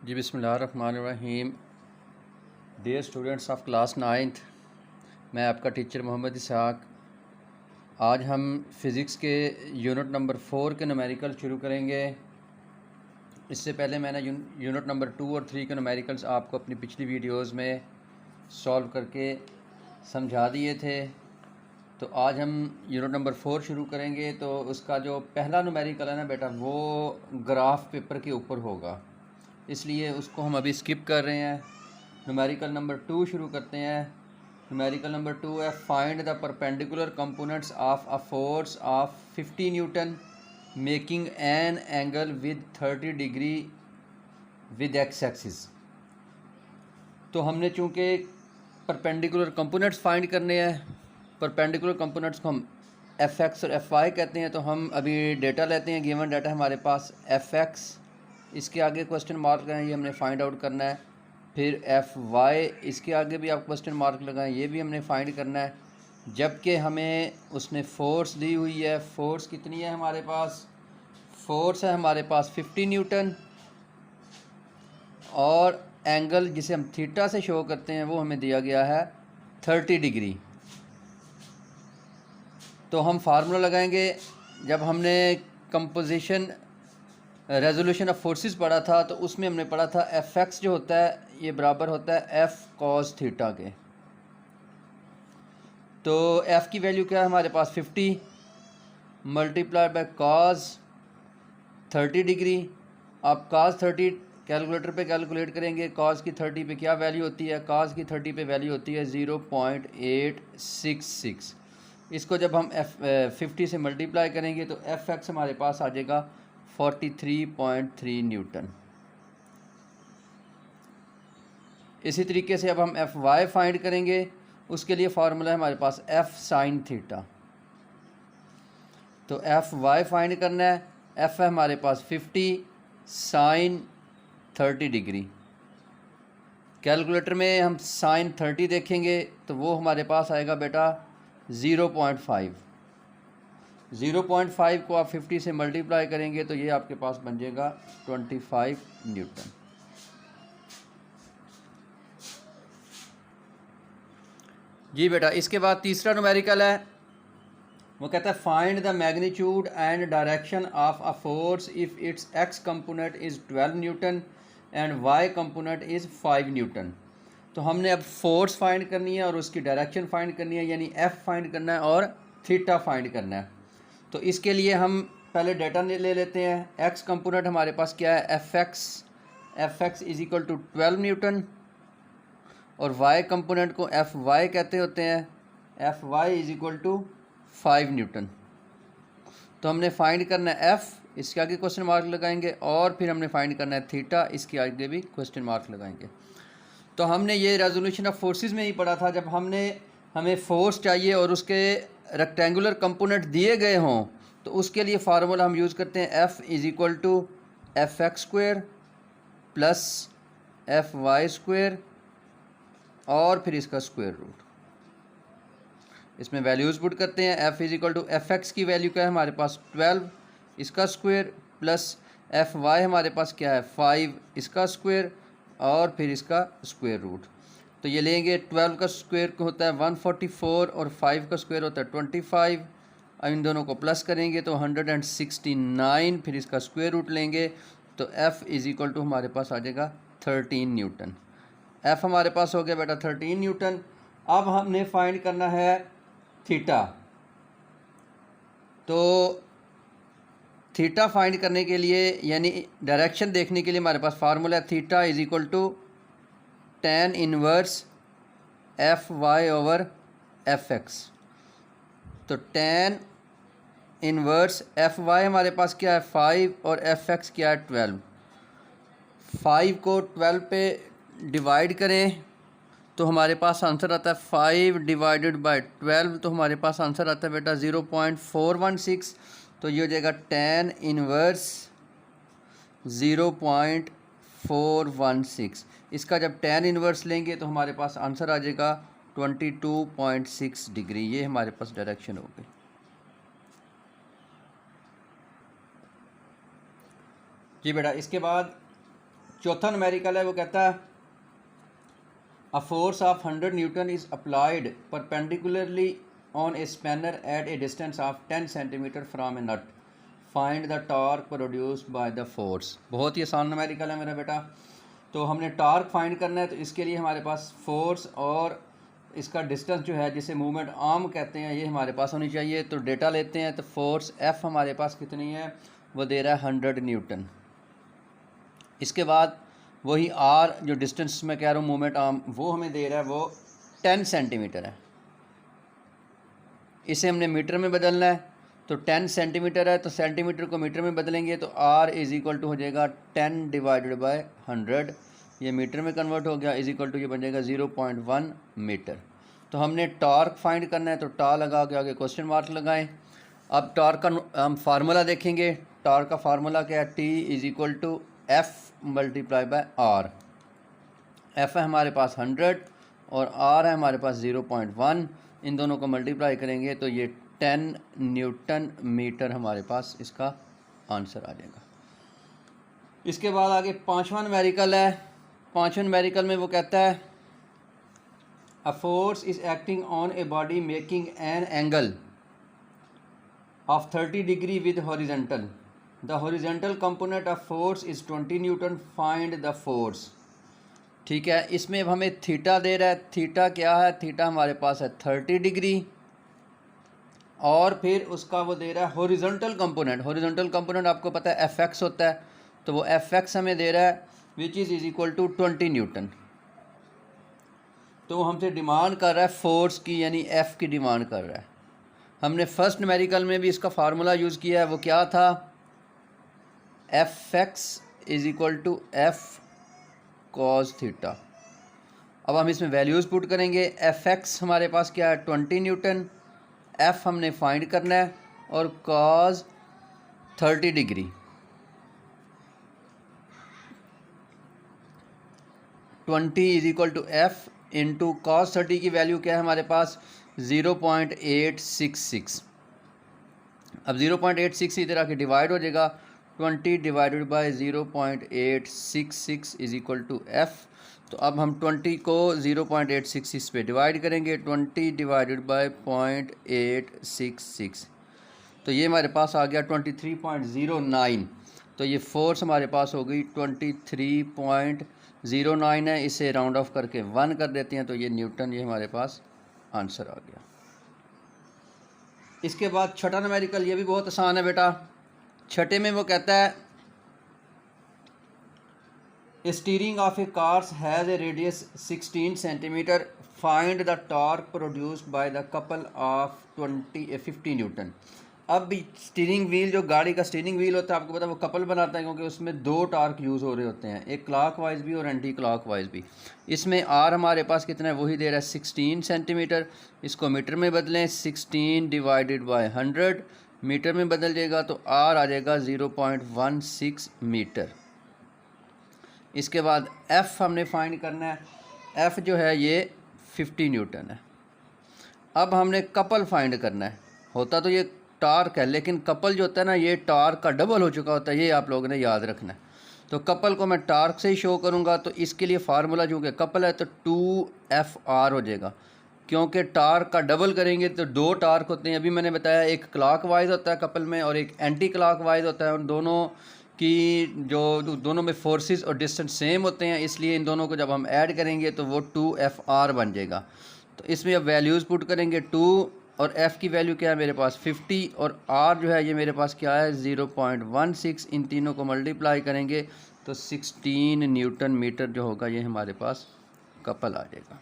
जी बिस्मिल्लाहिर्रहमानिर्रहीम। Dear students of class 9th, मैं आपका टीचर मोहम्मद इसहाक। आज हम फ़िज़िक्स के यूनिट नंबर 4 के न्यूमेरिकल शुरू करेंगे। इससे पहले मैंने यूनिट नंबर 2 और 3 के न्यूमेरिकल्स आपको अपनी पिछली वीडियोस में सॉल्व करके समझा दिए थे। तो आज हम यूनिट नंबर 4 शुरू करेंगे। तो उसका जो पहला न्यूमेरिकल है ना बेटा, वो ग्राफ पेपर के ऊपर होगा, इसलिए उसको हम अभी स्किप कर रहे हैं। न्यूमेरिकल नंबर 2 शुरू करते हैं। न्यूमेरिकल नंबर 2 है find the perpendicular components of a force of 50 Newton making an angle with 30 degree with x axis. तो हमने चूँकि परपेंडिकुलर कंपोनेंट्स फाइंड करने हैं, परपेंडिकुलर कंपोनेंट्स को हम एफ एक्स और एफ वाई कहते हैं। तो हम अभी डेटा लेते हैं, गिवन डाटा हमारे पास एफ एक्स, इसके आगे क्वेश्चन मार्क लगाएं, ये हमने फाइंड आउट करना है। फिर एफ वाई, इसके आगे भी आप क्वेश्चन मार्क लगाएं, ये भी हमने फाइंड करना है। जबकि हमें उसने फोर्स दी हुई है। फोर्स कितनी है हमारे पास? फोर्स है हमारे पास 50 न्यूटन, और एंगल जिसे हम थीटा से शो करते हैं वो हमें दिया गया है 30 डिग्री। तो हम फार्मूला लगाएंगे। जब हमने कंपोजिशन रेजोल्यूशन ऑफ फोर्सेस पढ़ा था तो उसमें हमने पढ़ा था एफ एक्स जो होता है ये बराबर होता है एफ कॉस थीटा के। तो एफ़ की वैल्यू क्या है हमारे पास? 50 मल्टीप्लाई बाय कॉस 30 डिग्री। आप कॉस 30 कैलकुलेटर पे कैलकुलेट करेंगे, कॉस की 30 पे क्या वैल्यू होती है? कॉस की 30 पे वैल्यू होती है 0.866। इसको जब हम 50 से मल्टीप्लाई करेंगे तो एफ एक्स हमारे पास आ जाएगा 43.3 न्यूटन। इसी तरीके से अब हम एफ वाई फाइंड करेंगे। उसके लिए फार्मूला है हमारे पास एफ साइन थीटा। तो एफ वाई फाइंड करना है। एफ है हमारे पास 50 साइन 30 डिग्री। कैलकुलेटर में हम साइन 30 देखेंगे तो वो हमारे पास आएगा बेटा 0.5। 0.5 को आप 50 से मल्टीप्लाई करेंगे तो ये आपके पास बन जाएगा 25 न्यूटन। जी बेटा, इसके बाद तीसरा न्यूमेरिकल है, वो कहता है find the magnitude and direction of a force if its X component is 12 newton and Y component is 5 newton. तो हमने अब फोर्स फाइंड करनी है और उसकी डायरेक्शन फाइंड करनी है, यानी एफ फाइंड करना है और थीटा फाइंड करना है। तो इसके लिए हम पहले डेटा ले लेते हैं। एक्स कंपोनेंट हमारे पास क्या है? F X is equal to 12 newton, और वाई कंपोनेंट को एफ वाई कहते होते हैं। F Y is equal to 5 newton. तो हमने फाइंड करना है एफ़, इसके आगे क्वेश्चन मार्क लगाएंगे, और फिर हमने फाइंड करना है थीटा, इसके आगे भी क्वेश्चन मार्क लगाएंगे। तो हमने ये रेजोल्यूशन ऑफ फोर्सेस में ही पढ़ा था। जब हमें फोर्स चाहिए और उसके रेक्टेंगुलर कंपोनेंट दिए गए हों तो उसके लिए फार्मूला हम यूज़ करते हैं F is equal to F X square plus F Y square और फिर इसका स्क्वायर रूट। इसमें वैल्यूज़ पुट करते हैं। F is equal to F X की वैल्यू क्या है हमारे पास? 12, इसका स्क्वायर, प्लस एफ वाई हमारे पास क्या है? 5, इसका स्क्वायर, और फिर इसका स्क्वायर रूट। तो ये लेंगे, 12 का स्क्वायर होता है 144 और 5 का स्क्वायर होता है 25। इन दोनों को प्लस करेंगे तो 169, फिर इसका स्क्वायर रूट लेंगे तो एफ़ इज़ इक्वल टू हमारे पास आ जाएगा 13 न्यूटन। एफ़ हमारे पास हो गया बेटा 13 न्यूटन। अब हमने फाइंड करना है थीटा। तो थीटा फाइंड करने के लिए, यानी डायरेक्शन देखने के लिए, हमारे पास फार्मूला है theta is equal to tan inverse F Y over F X. तो tan इनवर्स एफ वाई हमारे पास क्या है? 5, और एफ एक्स क्या है? 12। 5 को 12 पे डिवाइड करें तो हमारे पास आंसर आता है 5 डिवाइडेड बाय 12। तो हमारे पास आंसर आता है बेटा 0.416। तो ये हो जाएगा tan इनवर्स 0.416। इसका जब tan इनवर्स लेंगे तो हमारे पास आंसर आ जाएगा 22.6 डिग्री। ये हमारे पास डायरेक्शन हो गई। जी बेटा, इसके बाद चौथा न्यूमेरिकल है, वो कहता है a force of 100 newton is applied perpendicularly on a spanner at a distance of 10 centimetre from a nut, find the torque produced by the force. बहुत ही आसान न्यूमेरिकल है मेरा बेटा। तो हमने टॉर्क फाइंड करना है, तो इसके लिए हमारे पास फोर्स और इसका डिस्टेंस जो है, जिसे मूवमेंट आर्म कहते हैं, ये हमारे पास होनी चाहिए। तो डेटा लेते हैं, तो फोर्स एफ़ हमारे पास कितनी है, वो दे रहा है 100 न्यूटन। इसके बाद वही आर जो डिस्टेंस में कह रहा हूँ मूवमेंट आर्म, वो हमें दे रहा है, वो 10 सेंटीमीटर है। इसे हमने मीटर में बदलना है, तो 10 सेंटीमीटर है, तो सेंटीमीटर को मीटर में बदलेंगे तो R इज़ इक्वल टू हो जाएगा 10 डिवाइडेड बाय 100, ये मीटर में कन्वर्ट हो गया, इज़ इक्वल टू ये बन जाएगा 0.1 मीटर। तो हमने टॉर्क फाइंड करना है, तो टा लगा के आगे क्वेश्चन मार्क लगाएं। अब टॉर्क का हम फार्मूला देखेंगे। टॉर्क का फार्मूला क्या है, T is equal to F multiply by R। F है हमारे पास 100 और R है हमारे पास 0.1, इन दोनों को मल्टीप्लाई करेंगे तो ये 10 न्यूटन मीटर हमारे पास इसका आंसर आ जाएगा। इसके बाद आगे पांचवा न्यूमेरिकल है। पांचवा न्यूमेरिकल में वो कहता है a force is acting on a body making an angle of 30 degree with horizontal, the horizontal component of force is 20 Newton, find the force. ठीक है, इसमें अब हमें थीटा दे रहा है। थीटा क्या है, थीटा हमारे पास है 30 डिग्री, और फिर उसका वो दे रहा है हॉरिजॉन्टल कंपोनेंट। हॉरिजॉन्टल कंपोनेंट आपको पता है एफ एक्स होता है, तो वो एफ एक्स हमें दे रहा है which is equal to 20 newton. तो वो हमसे डिमांड कर रहा है फोर्स की, यानी एफ़ की डिमांड कर रहा है। हमने फर्स्ट न्यूमेरिकल में भी इसका फार्मूला यूज़ किया है, वो क्या था, F X is equal to F cos theta. अब हम इसमें वैल्यूज़ पुट करेंगे। एफ एक्स हमारे पास क्या है 20 न्यूटन, एफ़ हमने फाइंड करना है, और cos 30 degree. 20 is equal to F into cos 30 की वैल्यू क्या है हमारे पास 0.866। अब 0.86 इधर आके डिवाइड हो जाएगा, 20 divided by 0.866 is equal to F. तो अब हम 20 को 0.866 पे डिवाइड करेंगे, 20 डिवाइडेड बाय 0.866, तो ये हमारे पास आ गया 23.09। तो ये फोर्स हमारे पास हो गई 23.09 है। इसे राउंड ऑफ करके 1 कर देते हैं, तो ये न्यूटन, ये हमारे पास आंसर आ गया। इसके बाद छठा न्यूमेरिकल, ये भी बहुत आसान है बेटा। छठे में वो कहता है steering of A cars has a radius 16 centimetre, find the torque produced by the couple of 50 Newton. अब स्टीयरिंग व्हील, जो गाड़ी का स्टीयरिंग व्हील होता है, आपको पता है वो कपल बनाता है, क्योंकि उसमें 2 टार्क यूज़ हो रहे होते हैं, एक क्लॉक वाइज भी और एंटी क्लॉक वाइज भी। इसमें आर हमारे पास कितना है, वही दे रहा है 16 सेंटीमीटर। इसको मीटर में बदलें, 16 डिवाइडेड बाय 100 मीटर में बदल जाएगा, तो आर आ जाएगा 0.16 मीटर। इसके बाद एफ़ हमने फाइंड करना है। एफ़ जो है ये 50 न्यूटन है। अब हमने कपल फाइंड करना है। होता तो ये टार्क है, लेकिन कपल जो होता है ना, ये टार्क का डबल हो चुका होता है, ये आप लोगों ने याद रखना है। तो कपल को मैं टार्क से ही शो करूँगा, तो इसके लिए फार्मूला जो कि कपल है, तो 2FR हो जाएगा, क्योंकि टार्क का डबल करेंगे तो 2 टार्क होते हैं। अभी मैंने बताया एक क्लॉक वाइज होता है कपल में, और एक एंटी क्लॉक वाइज होता है। उन दोनों की जो दोनों में फोर्सेस और डिस्टेंस सेम होते हैं, इसलिए इन दोनों को जब हम ऐड करेंगे तो वो 2FR बन जाएगा। तो इसमें अब वैल्यूज़ पुट करेंगे, 2 और F की वैल्यू क्या है मेरे पास 50, और R जो है ये मेरे पास क्या है 0.16। इन तीनों को मल्टीप्लाई करेंगे तो 16 न्यूटन मीटर जो होगा ये हमारे पास कपल आ जाएगा।